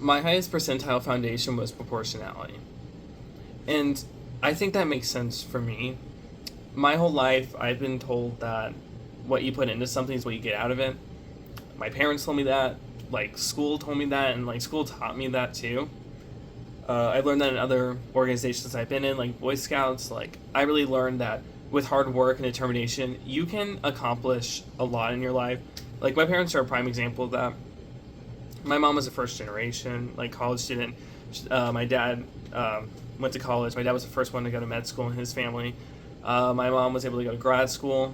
My highest percentile foundation was proportionality. And I think that makes sense for me. My whole life, I've been told that what you put into something is what you get out of it. My parents told me that, like, school told me that, and, like, school taught me that too. I learned that in other organizations I've been in, like Boy Scouts. Like, I really learned that with hard work and determination, you can accomplish a lot in your life. Like, my parents are a prime example of that. My mom was a first generation, like, college student. My dad went to college. My dad was the first one to go to med school in his family. My mom was able to go to grad school,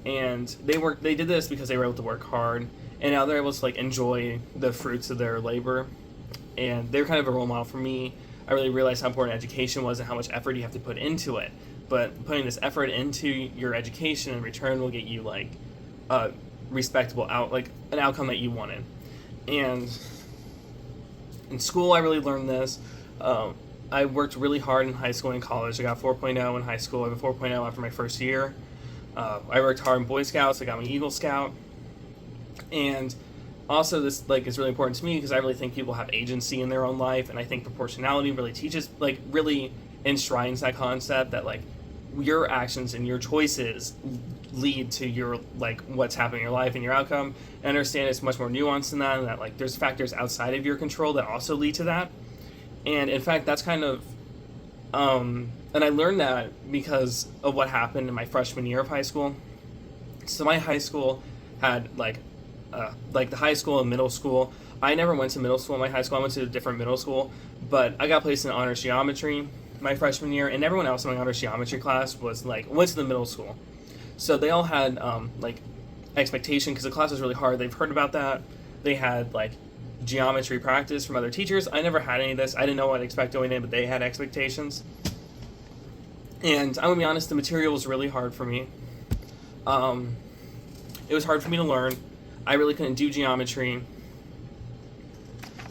and they did this because they were able to work hard, and now they're able to, like, enjoy the fruits of their labor. And they're kind of a role model for me. I really realized how important education was and how much effort you have to put into it. But putting this effort into your education in return will get you, like, a respectable like an outcome that you wanted. And in school, I really learned this. I worked really hard in high school and college. I got 4.0 in high school. I have a 4.0 after my first year. I worked hard in Boy Scouts. I got my Eagle Scout. And also, this, like, is really important to me because I really think people have agency in their own life, and I think proportionality really teaches, like, really enshrines that concept that, like, your actions and your choices lead to your, like, what's happening in your life and your outcome. And I understand it's much more nuanced than that, and that, like, there's factors outside of your control that also lead to that. And in fact, that's kind of and I learned that because of what happened in my freshman year of high school. So my high school had, like the high school and middle school. I never went to middle school in my high school. I went to a different middle school, but I got placed in honors geometry my freshman year, and everyone else in my honors geometry class was, like, went to the middle school. So they all had, like, expectation because the class was really hard. They've heard about that. They had, like, geometry practice from other teachers. I never had any of this. I didn't know what to expect going in, but they had expectations. And I'm gonna be honest, the material was really hard for me. It was hard for me to learn. I really couldn't do geometry.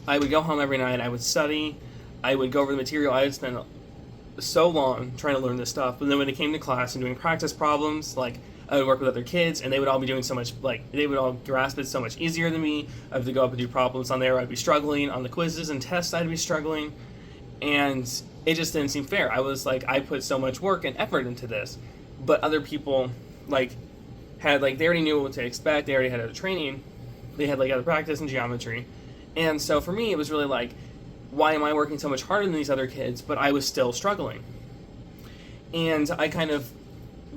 I would go home every night. I would study. I would go over the material. I would spend so long trying to learn this stuff. But then when it came to class and doing practice problems, like, I would work with other kids, and they would all be doing so much, like, they would all grasp it so much easier than me. I would go up and do problems on there. I'd be struggling. On the quizzes and tests, I'd be struggling. And it just didn't seem fair. I was like, I put so much work and effort into this. But other people, like, had, like, they already knew what to expect. They already had a training. They had, like, other practice in geometry. And so for me, it was really like, why am I working so much harder than these other kids, but I was still struggling? And I kind of,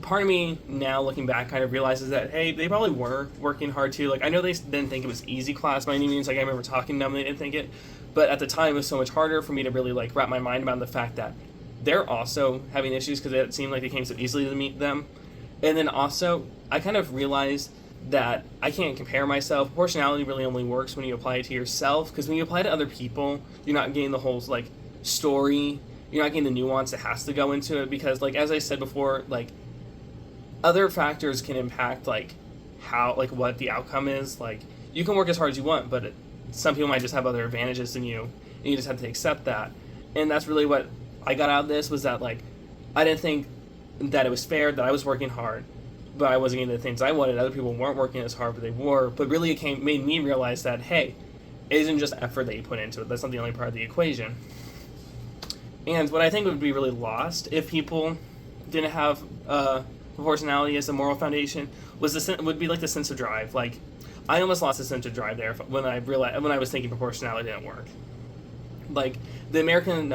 part of me now looking back kind of realizes that, hey, they probably were working hard too. Like, I know they didn't think it was easy class by any means. Like, I remember talking to them, they didn't think it. But at the time, it was so much harder for me to really, like, wrap my mind around the fact that they're also having issues because it seemed like they came so easily to meet them. And then also, I kind of realized that I can't compare myself. Proportionality really only works when you apply it to yourself, because when you apply it to other people, you're not getting the whole, like, story. You're not getting the nuance that has to go into it, because, like, as I said before, like, other factors can impact, like, how, like, what the outcome is. Like, you can work as hard as you want, but some people might just have other advantages than you, and you just have to accept that. And that's really what I got out of this, was that, like, I didn't think that it was fair that I was working hard, but I wasn't getting the things I wanted. Other people weren't working as hard, but they were. But really, it made me realize that, hey, it isn't just effort that you put into it. That's not the only part of the equation. And what I think would be really lost if people didn't have proportionality as a moral foundation would be, like, the sense of drive. Like, I almost lost the sense of drive there when I was thinking proportionality didn't work. Like, the American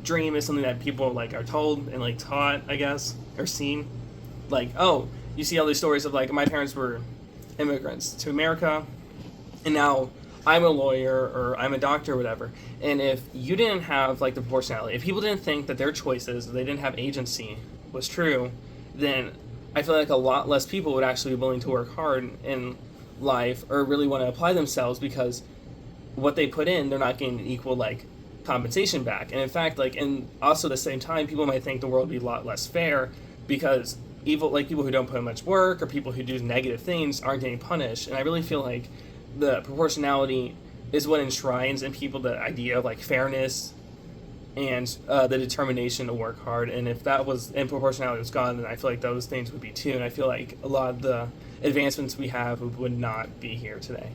dream is something that people, like, are told and, like, taught, I guess, or seen. Like, oh, you see all these stories of, like, my parents were immigrants to America, and now I'm a lawyer or I'm a doctor or whatever. And if you didn't have, like, the proportionality, if people didn't think that their choices, they didn't have agency, was true, then I feel like a lot less people would actually be willing to work hard in life or really want to apply themselves, because what they put in, they're not getting equal, like, compensation back. And in fact, like, and also at the same time, people might think the world would be a lot less fair because people who don't put in much work or people who do negative things aren't getting punished. And I really feel like the proportionality is what enshrines in people the idea of, like, fairness and the determination to work hard. And if that was, and proportionality was gone, then I feel like those things would be too. And I feel like a lot of the advancements we have would not be here today.